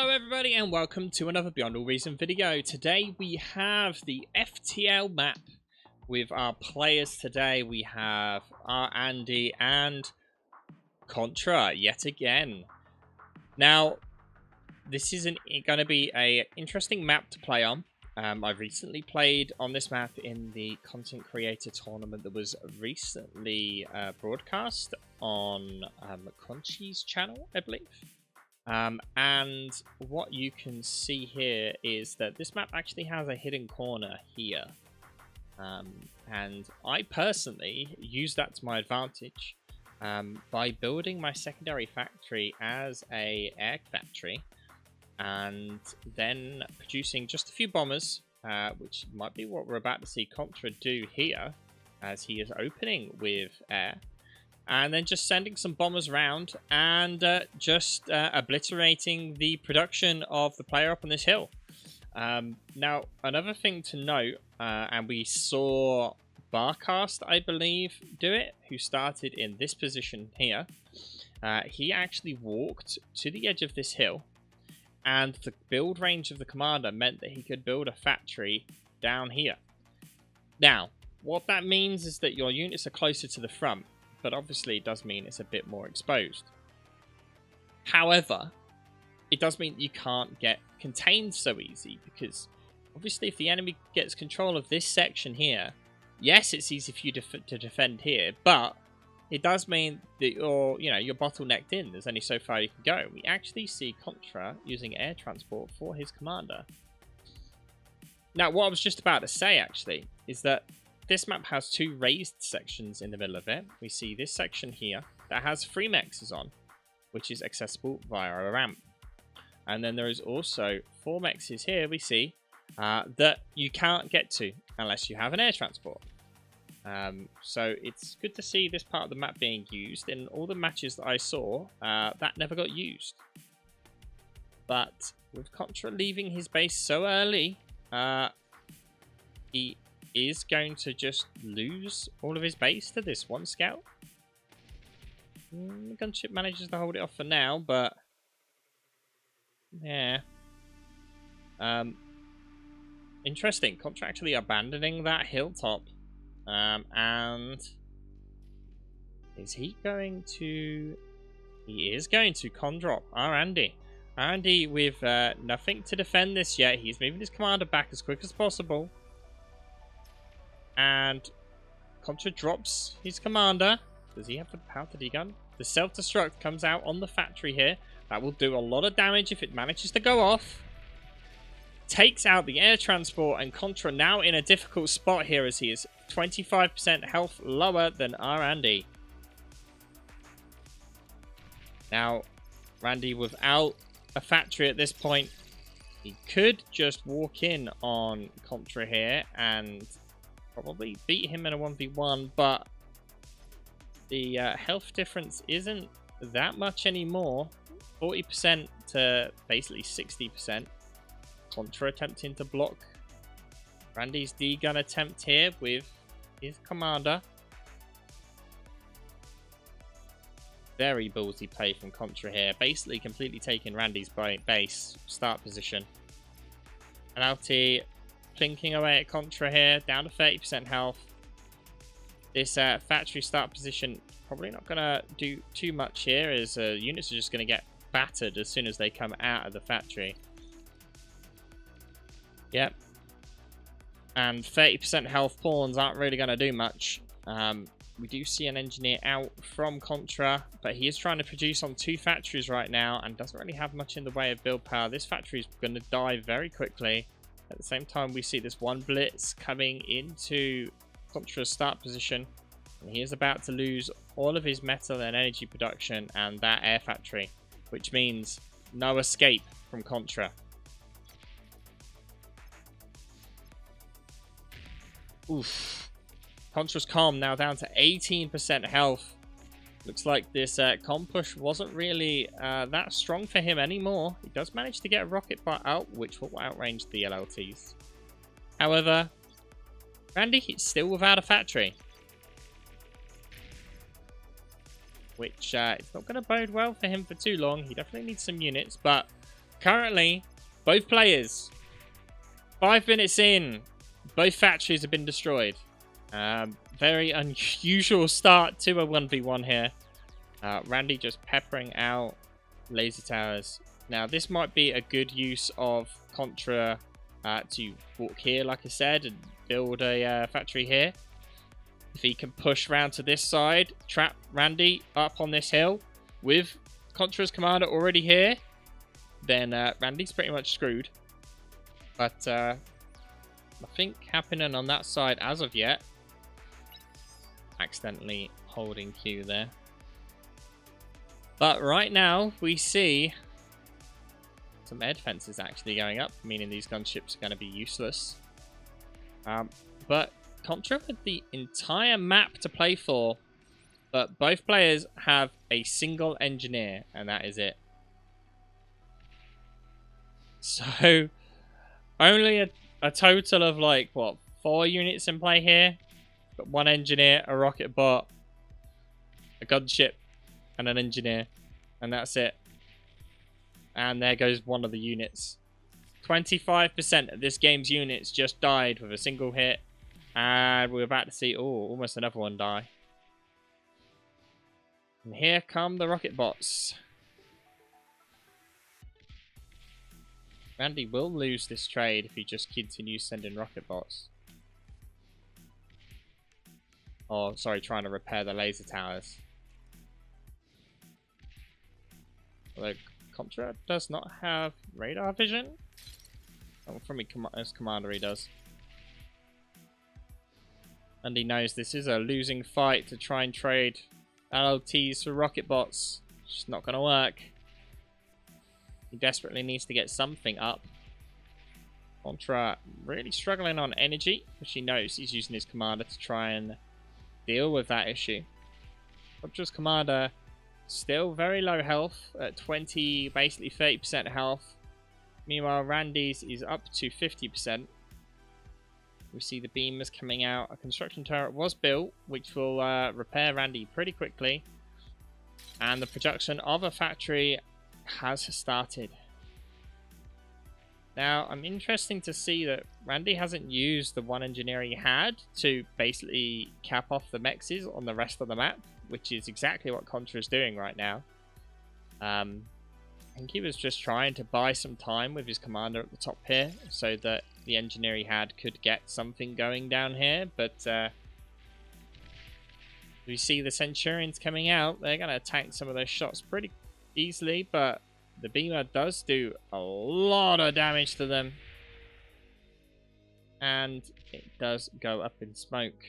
Hello everybody and welcome to another Beyond All Reason video. Today we have the FTL map with our players today. We have rAndy and Contra yet again. Now, this is going to be an interesting map to play on. I recently played on this map in the content creator tournament that was recently broadcast on Crunchy's channel, I believe. And what you can see here is that this map actually has a hidden corner here. And I personally use that to my advantage by building my secondary factory as a air factory and then producing just a few bombers, which might be what we're about to see Contra do here as he is opening with air. And then just sending some bombers around and just obliterating the production of the player up on this hill. Now, another thing to note, and we saw Barcast, I believe, do it, who started in this position here. He actually walked to the edge of this hill, and the build range of the commander meant that he could build a factory down here. Now, what that means is that your units are closer to the front, but obviously it does mean it's a bit more exposed. However, it does mean you can't get contained so easy, because obviously if the enemy gets control of this section here, yes, it's easy for you to defend here, but it does mean that you're bottlenecked in. There's only so far you can go. We actually see Contra using air transport for his commander. Now, what I was just about to say actually is that this map has two raised sections in the middle of it. We see this section here that has 3 mexes on, which is accessible via a ramp. And then there is also 4 mexes here we see that you can't get to unless you have an air transport. So it's good to see this part of the map being used. In all the matches that I saw, that never got used. But with Contra leaving his base so early, he is going to just lose all of his base to this one scout. The gunship manages to hold it off for now, but yeah. Interesting. Contra actually abandoning that hilltop. And is he going to... He is going to con-drop rAndy. rAndy with nothing to defend this yet. He's moving his commander back as quick as possible. And Contra drops his commander. Does he have the powder gun? The self-destruct comes out on the factory here. That will do a lot of damage if it manages to go off. Takes out the air transport, and Contra now in a difficult spot here as he is 25% health lower than rAndy. Now, rAndy without a factory at this point, he could just walk in on Contra here and probably beat him in a 1v1, but the health difference isn't that much anymore. 40% to basically 60%. Contra attempting to block rAndy's D-gun attempt here with his commander. Very ballsy play from Contra here. Basically completely taking rAndy's base start position. And Alti plinking away at Contra here, down to 30% health. This factory start position probably not going to do too much here, as units are just going to get battered as soon as they come out of the factory. Yep. And 30% health pawns aren't really going to do much. We do see an engineer out from Contra, but he is trying to produce on 2 factories right now and doesn't really have much in the way of build power. This factory is going to die very quickly. At the same time, we see this one blitz coming into Contra's start position. And he is about to lose all of his metal and energy production and that air factory, which means no escape from Contra. Oof. Contra's comm now down to 18% health. Looks like this comm push wasn't really that strong for him anymore. He does manage to get a rocket bot out, which will outrange the LLTs. However, rAndy is still without a factory, which is not going to bode well for him for too long. He definitely needs some units, but currently, both players, 5 minutes in, both factories have been destroyed. Very unusual start to a 1v1 here. rAndy just peppering out laser towers. Now, this might be a good use of Contra to walk here, like I said, and build a factory here. If he can push round to this side, trap rAndy up on this hill with Contra's commander already here, then rAndy's pretty much screwed. But nothing happening on that side as of yet. Accidentally holding Q there. But right now, we see some air defenses actually going up, meaning these gunships are going to be useless. But Contra with the entire map to play for, but both players have a single engineer, and that is it. So, only a total of like, what, 4 units in play here? Got 1 engineer, a rocket bot, a gunship, and an engineer, and that's it. And there goes one of the units. 25% of this game's units just died with a single hit, and we're about to see, oh, almost another one die. And here come the rocket bots. rAndy will lose this trade if he just continues sending rocket bots. Oh, sorry, trying to repair the laser towers. Although Contra does not have radar vision. Oh, from his commander he does. And he knows this is a losing fight to try and trade LLTs for rocket bots. It's just not going to work. He desperately needs to get something up. Contra really struggling on energy, which he knows he's using his commander to try and deal with that issue. Contra's commander still very low health at 20, basically 30% health. Meanwhile, rAndy's is up to 50%. We see the beamers coming out. A construction turret was built, which will repair rAndy pretty quickly. And the production of a factory has started. Now, I'm interested to see that rAndy hasn't used the 1 engineer he had to basically cap off the mexes on the rest of the map, which is exactly what Contra is doing right now. I think he was just trying to buy some time with his commander at the top here, so that the engineer he had could get something going down here, but we see the Centurions coming out. They're going to tank some of those shots pretty easily, but the beamer does do a lot of damage to them. And it does go up in smoke.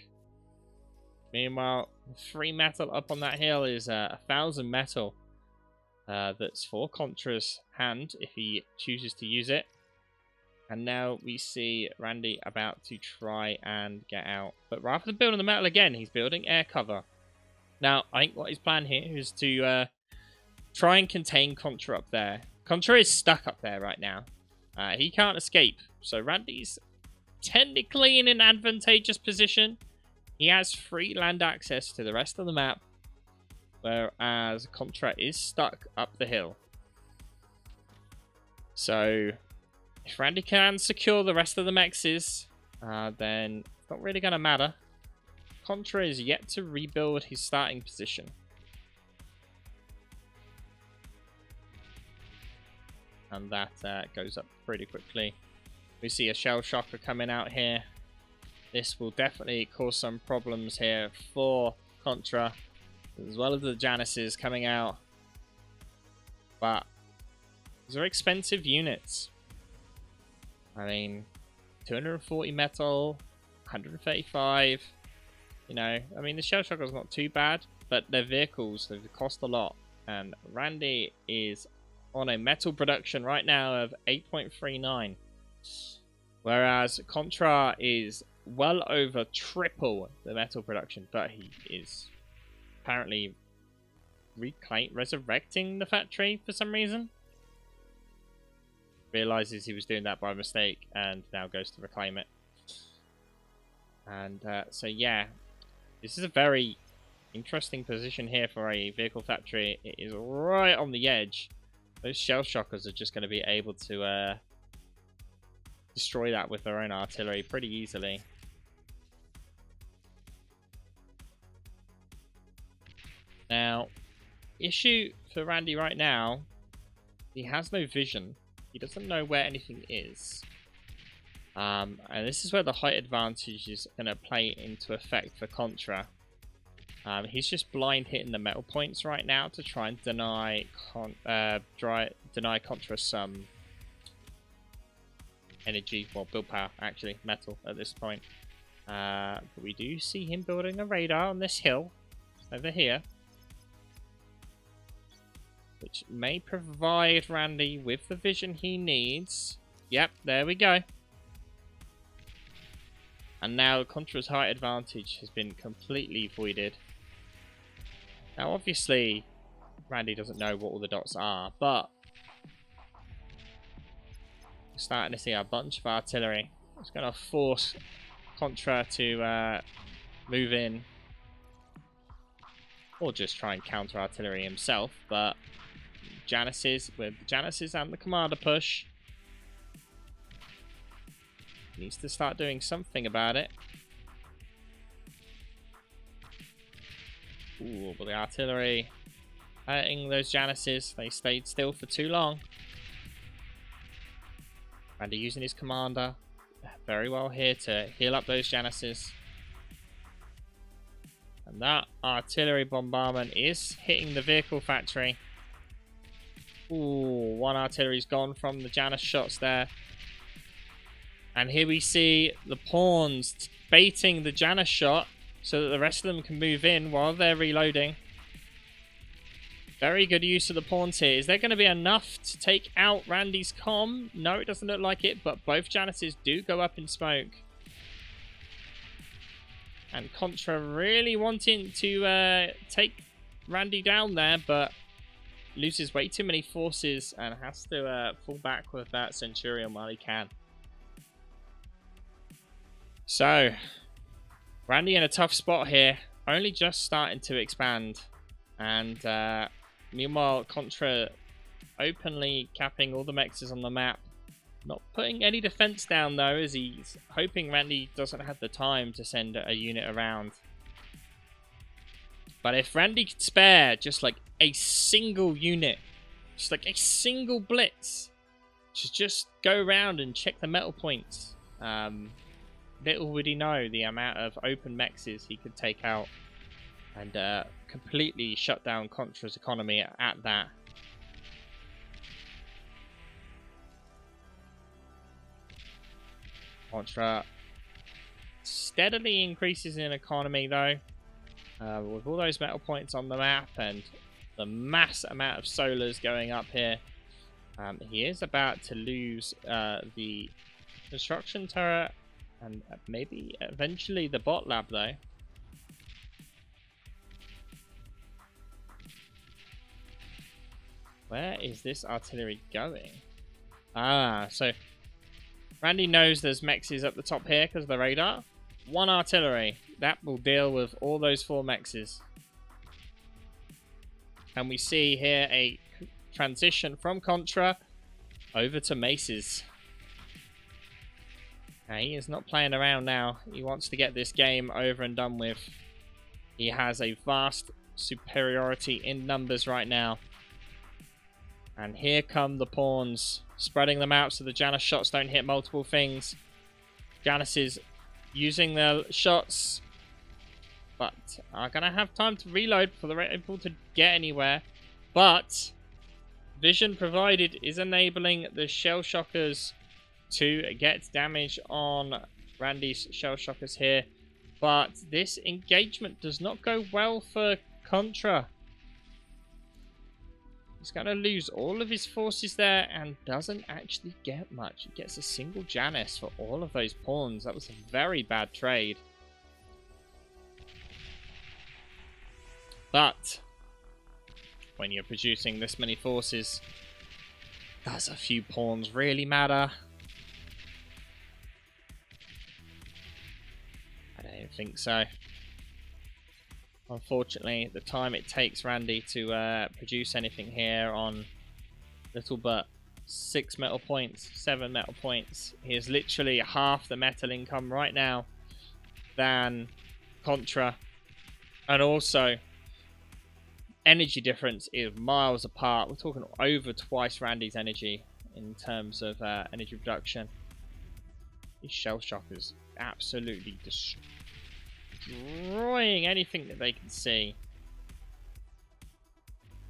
Meanwhile, 3 metal up on that hill is 1,000 metal. That's for Contra's hand if he chooses to use it. And now we see rAndy about to try and get out. But rather than building the metal again, he's building air cover. Now, I think what his plan here is to try and contain Contra up there. Contra is stuck up there right now. He can't escape. So rAndy's technically in an advantageous position. He has free land access to the rest of the map, whereas Contra is stuck up the hill. So if rAndy can secure the rest of the mexes, then it's not really going to matter. Contra is yet to rebuild his starting position. And that goes up pretty quickly. We see a shell shocker coming out here. This will definitely cause some problems here for Contra, as well as the Janisses coming out. But these are expensive units. I mean, 240 metal, 135. You know, I mean, the shell shocker's not too bad, but their vehicles, they cost a lot. And rAndy is on a metal production right now of 8.39. Whereas Contra is well over triple the metal production, but he is apparently resurrecting the factory for some reason. Realizes he was doing that by mistake and now goes to reclaim it. And so yeah, this is a very interesting position here for a vehicle factory. It is right on the edge Those shell shockers are just going to be able to destroy that with their own artillery pretty easily. Now, issue for rAndy right now, he has no vision. He doesn't know where anything is. And this is where the height advantage is going to play into effect for Contra. He's just blind hitting the metal points right now to try and deny Contra some energy, well, build power, actually, metal at this point. But we do see him building a radar on this hill over here, which may provide rAndy with the vision he needs. Yep, there we go. And now Contra's height advantage has been completely voided. Now, obviously, rAndy doesn't know what all the dots are, but we're starting to see a bunch of artillery. It's going to force Contra to move in, or just try and counter artillery himself. But Janis's, with Janis's and the commander push, needs to start doing something about it. Ooh, but the artillery hurting those Janis's. They stayed still for too long. rAndy using his commander very well here to heal up those Janis's. And that artillery bombardment is hitting the vehicle factory. Ooh, one artillery's gone from the Janis shots there. And here we see the pawns baiting the Janis shot so that the rest of them can move in while they're reloading. Very good use of the pawns here. Is there going to be enough to take out rAndy's comm? No, it doesn't look like it, but both Janices do go up in smoke. And Contra really wanting to take rAndy down there, but loses way too many forces and has to fall back with that Centurion while he can. So, rAndy in a tough spot here, only just starting to expand. And meanwhile, Contra openly capping all the mexes on the map. Not putting any defense down though, as he's hoping rAndy doesn't have the time to send a unit around. But if rAndy could spare just like a single unit, just like a single blitz, to just go around and check the metal points, little would he know the amount of open mexes he could take out and completely shut down Contra's economy at that. Contra steadily increases in economy though, with all those metal points on the map and the mass amount of solars going up here. He is about to lose the construction turret and maybe eventually the bot lab though. Where is this artillery going? Ah, so rAndy knows there's mexes up the top here because of the radar. One artillery. That will deal with all those 4 mexes. And we see here a transition from Contra over to maces. Now, he is not playing around now. He wants to get this game over and done with. He has a vast superiority in numbers right now. And here come the pawns, spreading them out so the Janis shots don't hit multiple things. Janis is using their shots, but are going to have time to reload before they're able to get anywhere. But vision provided is enabling the shell shockers to get damage on rAndy's shell shockers here. But this engagement does not go well for Contra. He's going to lose all of his forces there and doesn't actually get much. He gets a single Janis for all of those pawns. That was a very bad trade. But when you're producing this many forces, does a few pawns really matter? I don't think so. Unfortunately, the time it takes rAndy to produce anything here on Little but 6 metal points, 7 metal points. He is literally half the metal income right now than Contra. And also, energy difference is miles apart. We're talking over twice rAndy's energy in terms of energy reduction. These shell shockers absolutely destroying anything that they can see.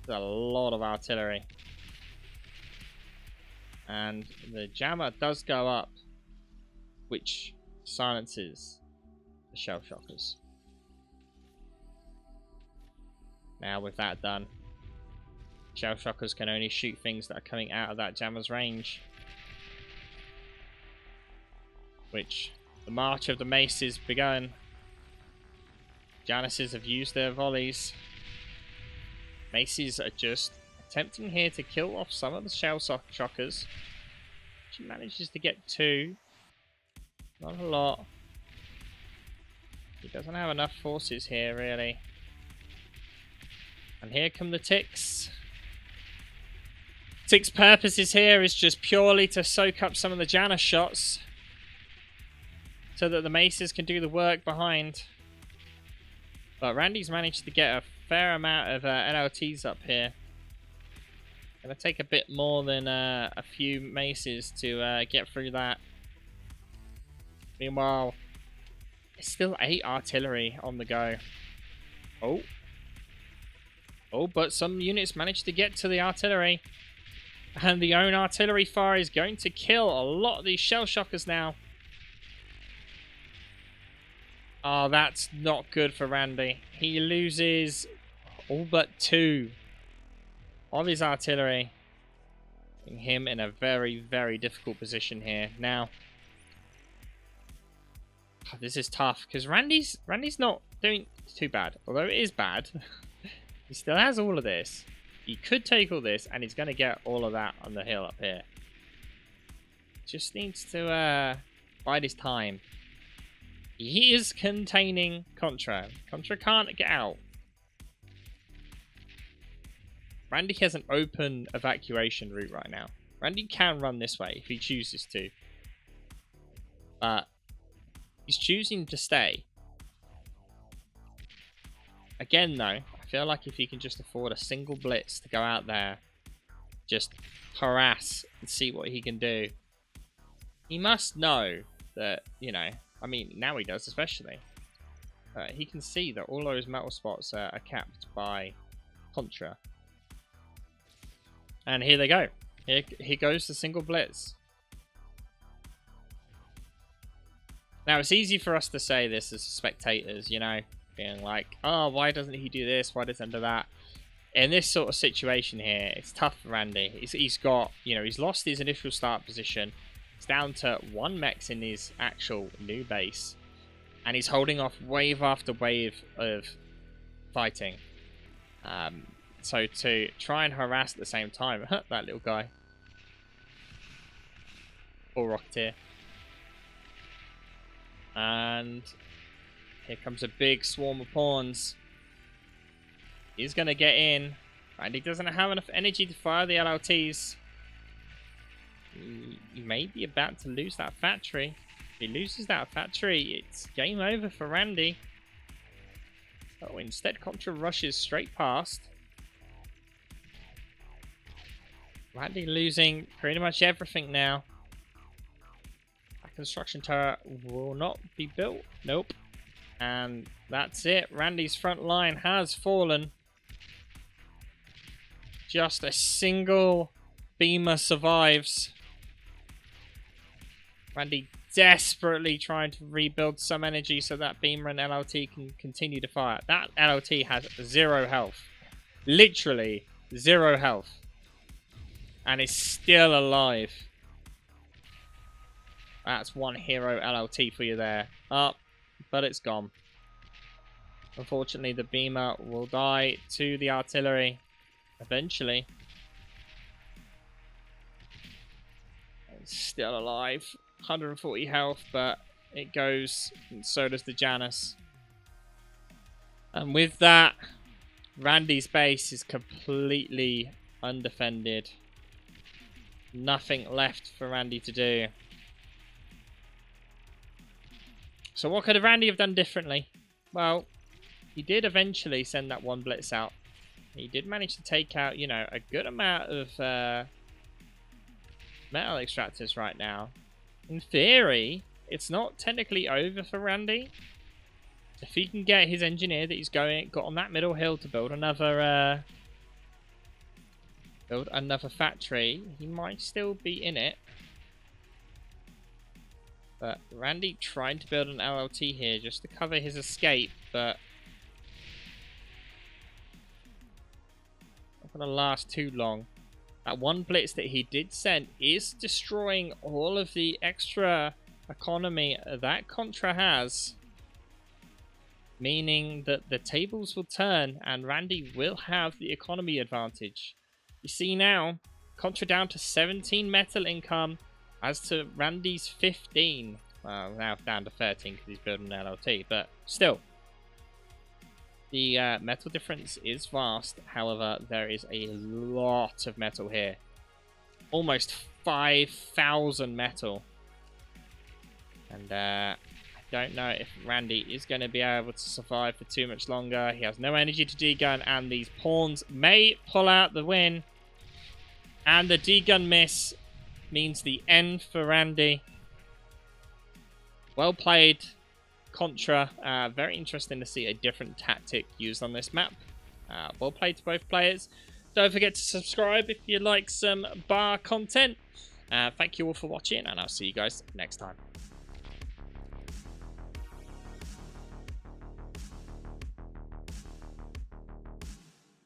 There's a lot of artillery. And the jammer does go up, which silences the shell shockers. Now with that done, shell shockers can only shoot things that are coming out of that jammer's range. Which the march of the maces begun. Januses have used their volleys. Maces are just attempting here to kill off some of the shell shockers. She manages to get 2. Not a lot. He doesn't have enough forces here, really. And here come the ticks. Tick's purposes here is just purely to soak up some of the Janus shots, so that the maces can do the work behind. But rAndy's managed to get a fair amount of LLTs up here. Gonna take a bit more than a few maces to get through that. Meanwhile, it's still 8 artillery on the go. Oh, but some units managed to get to the artillery. And the own artillery fire is going to kill a lot of these shell shockers now. Oh, that's not good for rAndy. He loses all but 2 of his artillery, putting him in a very, very difficult position here. Now, this is tough because rAndy's not doing too bad, although it is bad. He still has all of this. He could take all this, and he's going to get all of that on the hill up here. Just needs to bide his time. He is containing Contra. Contra can't get out. rAndy has an open evacuation route right now. rAndy can run this way if he chooses to. But he's choosing to stay. Again, though, I feel like if he can just afford a single blitz to go out there, just harass and see what he can do. He must know that, you know, I mean, now he does especially. He can see that all those metal spots are capped by Contra. And here they go. Here goes the single blitz. Now, it's easy for us to say this as spectators, you know, being like, oh, why doesn't he do this? Why doesn't he do that? In this sort of situation here, it's tough for rAndy. He's got, you know, he's lost his initial start position. It's down to 1 mech in his actual new base. And he's holding off wave after wave of fighting. So to try and harass at the same time, that little guy. Or Rocketeer. And here comes a big swarm of pawns. He's going to get in. And he doesn't have enough energy to fire the LLTs. He may be about to lose that factory. If he loses that factory, it's game over for rAndy. Oh, instead, Contra rushes straight past. rAndy losing pretty much everything now. That construction turret will not be built. Nope. And that's it. rAndy's front line has fallen. Just a single beamer survives. rAndy desperately trying to rebuild some energy so that beamer and LLT can continue to fire. That LLT has 0 health. Literally 0 health. And is still alive. That's 1 hero LLT for you there. Up, but it's gone. Unfortunately, the beamer will die to the artillery eventually. It's still alive. 140 health, but it goes, and so does the Janus. And with that, rAndy's base is completely undefended. nothing left for rAndy to do. So what could rAndy have done differently? Well, he did eventually send that one blitz out. He did manage to take out, you know, a good amount of metal extractors right now. In theory, it's not technically over for rAndy. If he can get his engineer that he's got on that middle hill to build another factory, he might still be in it. But rAndy tried to build an LLT here just to cover his escape, but not going to last too long. That one blitz that he did send is destroying all of the extra economy that Contra has, meaning that the tables will turn and rAndy will have the economy advantage. You see now, Contra down to 17 metal income as to rAndy's 15. Well, now down to 13 because he's building an LLT, but still. The metal difference is vast. However, there is a lot of metal here. Almost 5,000 metal. And I don't know if rAndy is going to be able to survive for too much longer. He has no energy to degun, and these pawns may pull out the win. And the degun miss means the end for rAndy. Well played, Contra. Very interesting to see a different tactic used on this map. Well played to both players. Don't forget to subscribe if you like some bar content. Thank you all for watching, and I'll see you guys next time.